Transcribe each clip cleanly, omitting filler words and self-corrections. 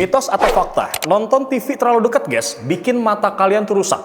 Mitos atau fakta? Nonton TV terlalu dekat, guys, bikin mata kalian tuh rusak.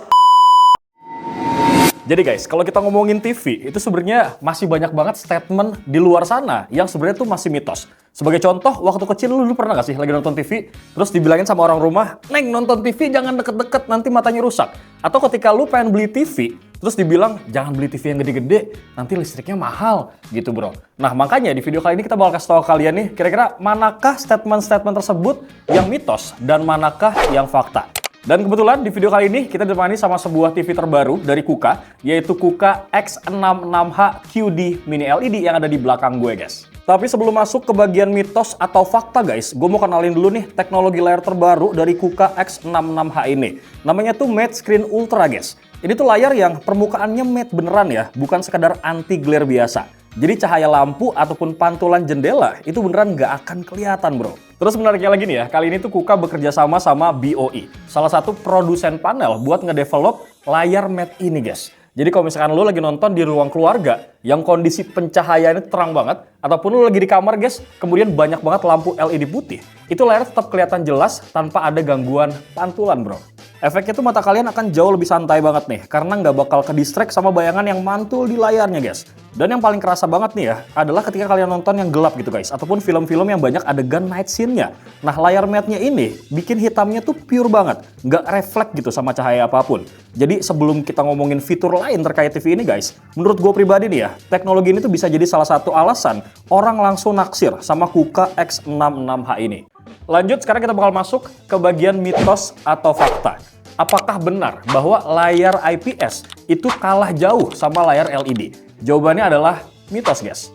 Jadi guys, kalau kita ngomongin TV, itu sebenarnya masih banyak banget statement di luar sana yang sebenarnya tuh masih mitos. Sebagai contoh, waktu kecil lu pernah gak sih lagi nonton TV, terus dibilangin sama orang rumah, "Neng, nonton TV jangan deket-deket, nanti matanya rusak." Atau ketika lu pengen beli TV, terus dibilang, "Jangan beli TV yang gede-gede, nanti listriknya mahal." Gitu bro. Nah makanya di video kali ini kita bakal kasih tau kalian nih, kira-kira manakah statement-statement tersebut yang mitos dan manakah yang fakta. Dan kebetulan di video kali ini kita ditemani sama sebuah TV terbaru dari KUKA, yaitu KUKA X66H QD Mini LED yang ada di belakang gue, guys. Tapi sebelum masuk ke bagian mitos atau fakta, guys, gue mau kenalin dulu nih teknologi layar terbaru dari KUKA X66H ini. Namanya tuh Matte Screen Ultra, guys. Ini tuh layar yang permukaannya matte beneran ya, bukan sekedar anti glare biasa. Jadi cahaya lampu ataupun pantulan jendela itu beneran nggak akan kelihatan, bro. Terus menariknya lagi nih ya, kali ini tuh KUKA bekerja sama BOE, salah satu produsen panel buat ngedevelop layar matte ini, guys. Jadi kalau misalkan lo lagi nonton di ruang keluarga yang kondisi pencahayaannya terang banget, ataupun lo lagi di kamar, guys, kemudian banyak banget lampu LED putih, itu layar tetap kelihatan jelas tanpa ada gangguan pantulan, bro. Efeknya tuh mata kalian akan jauh lebih santai banget nih, karena nggak bakal ke-distract sama bayangan yang mantul di layarnya, guys. Dan yang paling kerasa banget nih ya, adalah ketika kalian nonton yang gelap gitu, guys, ataupun film-film yang banyak adegan night scene-nya. Nah, layar matte-nya ini bikin hitamnya tuh pure banget, nggak refleks gitu sama cahaya apapun. Jadi sebelum kita ngomongin fitur lain terkait TV ini, guys, menurut gue pribadi nih ya, teknologi ini tuh bisa jadi salah satu alasan orang langsung naksir sama KUKA X66H ini. Lanjut, sekarang kita bakal masuk ke bagian mitos atau fakta. Apakah benar bahwa layar IPS itu kalah jauh sama layar LED? Jawabannya adalah mitos, guys.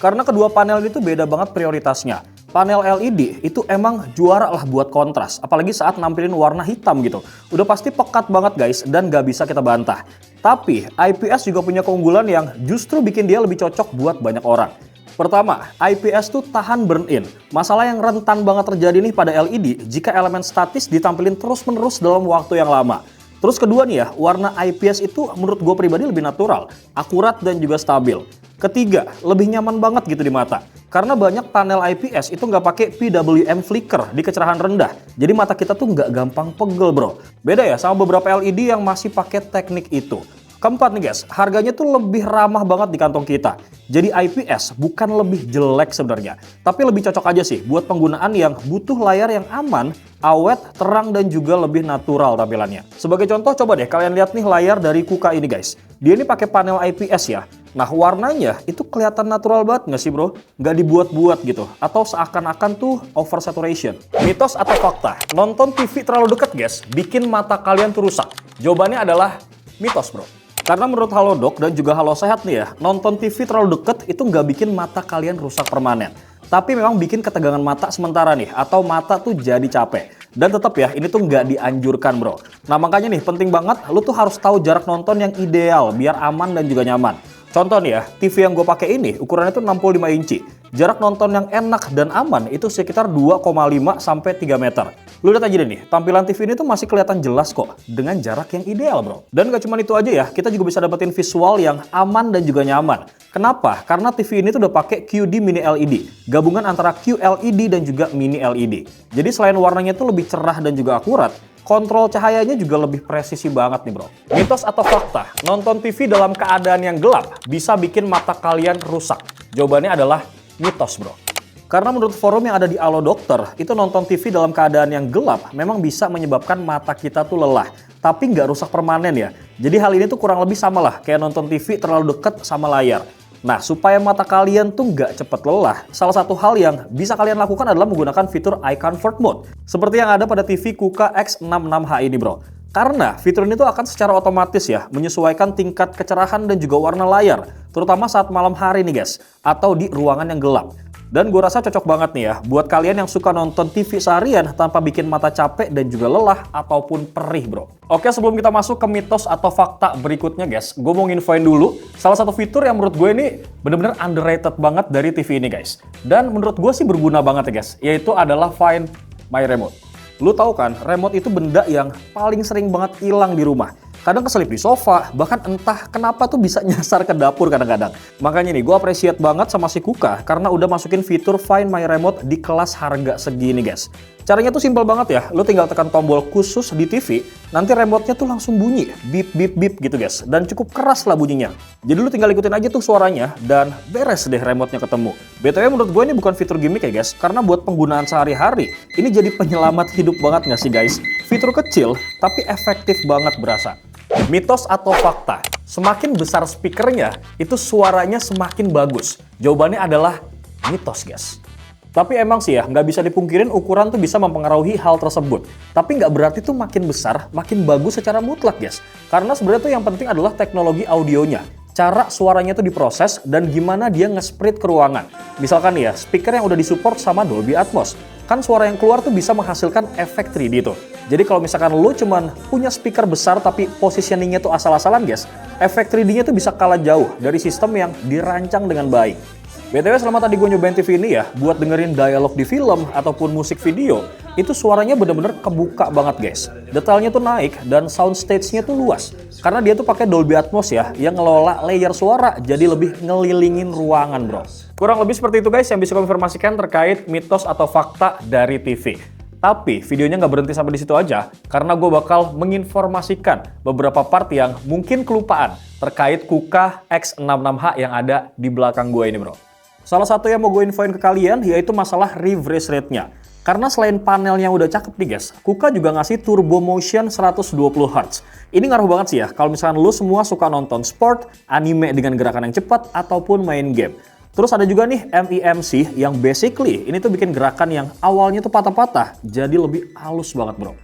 Karena kedua panel itu beda banget prioritasnya. Panel LED itu emang juara lah buat kontras, apalagi saat nampilin warna hitam gitu. Udah pasti pekat banget, guys, dan gak bisa kita bantah. Tapi IPS juga punya keunggulan yang justru bikin dia lebih cocok buat banyak orang. Pertama, IPS tuh tahan burn-in. Masalah yang rentan banget terjadi nih pada LED jika elemen statis ditampilin terus-menerus dalam waktu yang lama. Terus kedua nih ya, warna IPS itu menurut gue pribadi lebih natural, akurat dan juga stabil. Ketiga, lebih nyaman banget gitu di mata. Karena banyak panel IPS itu nggak pakai PWM flicker di kecerahan rendah. Jadi mata kita tuh nggak gampang pegel, bro. Beda ya sama beberapa LED yang masih pakai teknik itu. Keempat nih, guys, harganya tuh lebih ramah banget di kantong kita. Jadi IPS bukan lebih jelek sebenarnya, tapi lebih cocok aja sih buat penggunaan yang butuh layar yang aman, awet, terang, dan juga lebih natural tampilannya. Sebagai contoh, coba deh kalian lihat nih layar dari KUKA ini, guys. Dia ini pakai panel IPS ya. Nah, warnanya itu kelihatan natural banget nggak sih, bro? Nggak dibuat-buat gitu, atau seakan-akan tuh oversaturation. Mitos atau fakta? Nonton TV terlalu dekat, guys, bikin mata kalian tuh rusak. Jawabannya adalah mitos, bro. Karena menurut Halodoc dan juga Halo Sehat nih ya, nonton TV terlalu deket itu nggak bikin mata kalian rusak permanen. Tapi memang bikin ketegangan mata sementara nih, atau mata tuh jadi capek. Dan tetap ya, ini tuh nggak dianjurkan, bro. Nah makanya nih, penting banget lu tuh harus tahu jarak nonton yang ideal biar aman dan juga nyaman. Contoh nih ya, TV yang gue pakai ini ukurannya tuh 65 inci. Jarak nonton yang enak dan aman itu sekitar 2,5 sampai 3 meter. Lu lihat aja deh nih, tampilan TV ini tuh masih kelihatan jelas kok dengan jarak yang ideal, bro. Dan gak cuma itu aja ya, kita juga bisa dapetin visual yang aman dan juga nyaman. Kenapa? Karena TV ini tuh udah pakai QD Mini LED, gabungan antara QLED dan juga Mini LED. Jadi selain warnanya tuh lebih cerah dan juga akurat, kontrol cahayanya juga lebih presisi banget nih, bro. Mitos atau fakta? Nonton TV dalam keadaan yang gelap bisa bikin mata kalian rusak. Jawabannya adalah mitos, bro. Karena menurut forum yang ada di Alo Dokter, itu nonton TV dalam keadaan yang gelap memang bisa menyebabkan mata kita tuh lelah. Tapi nggak rusak permanen ya. Jadi hal ini tuh kurang lebih sama lah kayak nonton TV terlalu dekat sama layar. Nah, supaya mata kalian tuh nggak cepet lelah, salah satu hal yang bisa kalian lakukan adalah menggunakan fitur Eye Comfort Mode. Seperti yang ada pada TV KUKA X66H ini, bro. Karena fitur ini tuh akan secara otomatis ya, menyesuaikan tingkat kecerahan dan juga warna layar. Terutama saat malam hari nih, guys. Atau di ruangan yang gelap. Dan gue rasa cocok banget nih ya, buat kalian yang suka nonton TV seharian tanpa bikin mata capek dan juga lelah ataupun perih, bro. Oke, sebelum kita masuk ke mitos atau fakta berikutnya, guys, gue mau nginfoin dulu salah satu fitur yang menurut gue ini bener-bener underrated banget dari TV ini, guys. Dan menurut gue sih berguna banget ya, guys, yaitu adalah Find My Remote. Lu tahu kan, remote itu benda yang paling sering banget hilang di rumah. Kadang keselip di sofa, bahkan entah kenapa tuh bisa nyasar ke dapur kadang-kadang. Makanya nih, gue appreciate banget sama si KUKA karena udah masukin fitur Find My Remote di kelas harga segini, guys. Caranya tuh simpel banget ya, lo tinggal tekan tombol khusus di TV, nanti remote-nya tuh langsung bunyi, bip bip bip gitu guys, dan cukup keras lah bunyinya. Jadi lo tinggal ikutin aja tuh suaranya, dan beres deh remote-nya ketemu. BTW menurut gue ini bukan fitur gimmick ya guys, karena buat penggunaan sehari-hari, ini jadi penyelamat hidup banget nggak sih guys? Fitur kecil, tapi efektif banget berasa. Mitos atau fakta? Semakin besar speakernya, itu suaranya semakin bagus. Jawabannya adalah mitos guys. Tapi emang sih ya, nggak bisa dipungkirin ukuran tuh bisa mempengaruhi hal tersebut. Tapi nggak berarti tuh makin besar, makin bagus secara mutlak guys. Karena sebenarnya tuh yang penting adalah teknologi audionya. Cara suaranya tuh diproses dan gimana dia nge-spread ke ruangan. Misalkan nih ya, speaker yang udah disupport sama Dolby Atmos. Kan suara yang keluar tuh bisa menghasilkan efek 3D tuh. Jadi kalau misalkan lo cuman punya speaker besar tapi positioningnya tuh asal-asalan guys, efek 3D-nya tuh bisa kalah jauh dari sistem yang dirancang dengan baik. BTW selama tadi gue nyobain TV ini ya, buat dengerin dialog di film ataupun musik video, itu suaranya bener-bener kebuka banget guys. Detailnya tuh naik dan soundstage-nya tuh luas. Karena dia tuh pakai Dolby Atmos ya, yang ngelola layer suara jadi lebih ngelilingin ruangan bro. Kurang lebih seperti itu guys yang bisa konfirmasikan terkait mitos atau fakta dari TV. Tapi videonya nggak berhenti sampai di situ aja, karena gue bakal menginformasikan beberapa part yang mungkin kelupaan terkait KUKA X66H yang ada di belakang gue ini bro. Salah satu yang mau gue infoin ke kalian yaitu masalah refresh rate-nya. Karena selain panelnya yang udah cakep nih guys, KUKA juga ngasih turbo motion 120 Hz. Ini ngaruh banget sih ya kalau misalkan lu semua suka nonton sport, anime dengan gerakan yang cepat, ataupun main game. Terus ada juga nih MEMC yang basically ini tuh bikin gerakan yang awalnya tuh patah-patah jadi lebih halus banget bro.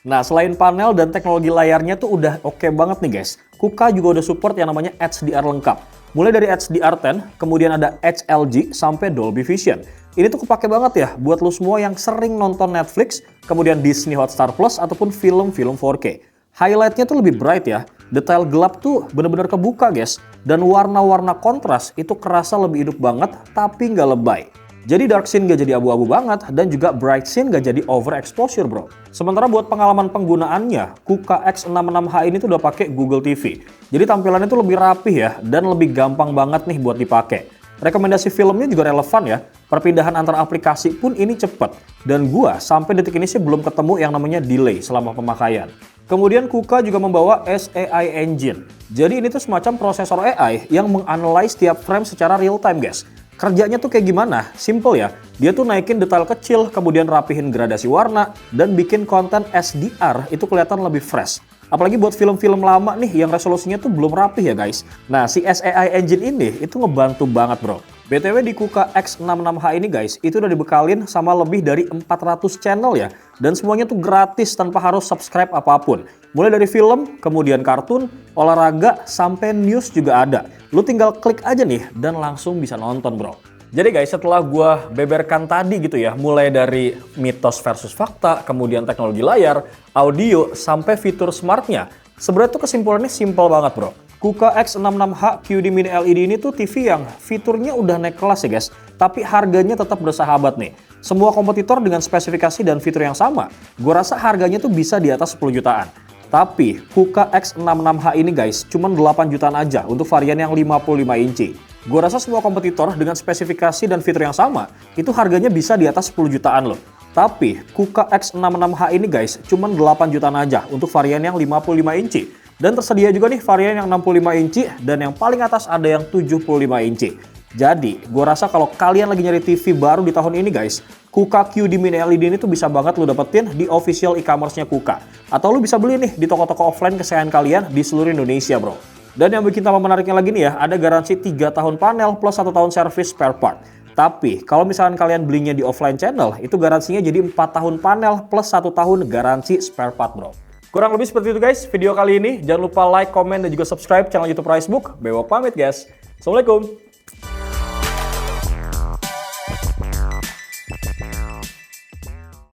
Nah selain panel dan teknologi layarnya tuh udah oke banget nih guys, KUKA juga udah support yang namanya HDR lengkap. Mulai dari HDR10, kemudian ada HLG, sampai Dolby Vision. Ini tuh kepake banget ya buat lu semua yang sering nonton Netflix, kemudian Disney Hotstar Plus, ataupun film-film 4K. Highlightnya tuh lebih bright ya, detail gelap tuh bener-bener kebuka guys, dan warna-warna kontras itu kerasa lebih hidup banget, tapi nggak lebay. Jadi dark scene gak jadi abu-abu banget, dan juga bright scene gak jadi overexposure bro. Sementara buat pengalaman penggunaannya, KUKA X66H ini tuh udah pakai Google TV. Jadi tampilannya tuh lebih rapih ya, dan lebih gampang banget nih buat dipakai. Rekomendasi filmnya juga relevan ya, perpindahan antar aplikasi pun ini cepet. Dan gua sampai detik ini sih belum ketemu yang namanya delay selama pemakaian. Kemudian KUKA juga membawa SAI Engine. Jadi ini tuh semacam prosesor AI yang menganalize tiap frame secara real time guys. Kerjanya tuh kayak gimana? Simple ya. Dia tuh naikin detail kecil, kemudian rapihin gradasi warna, dan bikin konten SDR itu kelihatan lebih fresh. Apalagi buat film-film lama nih yang resolusinya tuh belum rapih ya guys. Nah si SAI Engine ini itu ngebantu banget bro. BTW di KUKA X66H ini guys, itu udah dibekalin sama lebih dari 400 channel ya. Dan semuanya tuh gratis tanpa harus subscribe apapun. Mulai dari film, kemudian kartun, olahraga, sampai news juga ada. Lu tinggal klik aja nih dan langsung bisa nonton bro. Jadi guys, setelah gua beberkan tadi gitu ya, mulai dari mitos versus fakta, kemudian teknologi layar, audio, sampai fitur smartnya, sebenarnya tuh kesimpulannya simpel banget bro. KUKA X66H QD Mini LED ini tuh TV yang fiturnya udah naik kelas ya guys, tapi harganya tetap bersahabat nih. Semua kompetitor dengan spesifikasi dan fitur yang sama, gua rasa harganya tuh bisa di atas 10 jutaan. Tapi KUKA X66H ini guys, cuma 8 jutaan aja untuk varian yang 55 inci. Gue rasa semua kompetitor dengan spesifikasi dan fitur yang sama, itu harganya bisa di atas 10 jutaan loh. Tapi KUKA X66H ini guys, cuma 8 jutaan aja untuk varian yang 55 inci. Dan tersedia juga nih varian yang 65 inci dan yang paling atas ada yang 75 inci. Jadi, gue rasa kalau kalian lagi nyari TV baru di tahun ini guys, KUKA QD Mini LED ini tuh bisa banget lo dapetin di official e-commerce-nya KUKA. Atau lo bisa beli nih di toko-toko offline kesayangan kalian di seluruh Indonesia bro. Dan yang bikin tambah menariknya lagi nih ya, ada garansi 3 tahun panel plus 1 tahun service spare part. Tapi, kalau misalkan kalian belinya di offline channel, itu garansinya jadi 4 tahun panel plus 1 tahun garansi spare part bro. Kurang lebih seperti itu guys video kali ini. Jangan lupa like, komen, dan juga subscribe channel YouTube Ricebook. Bewok pamit guys. Assalamualaikum.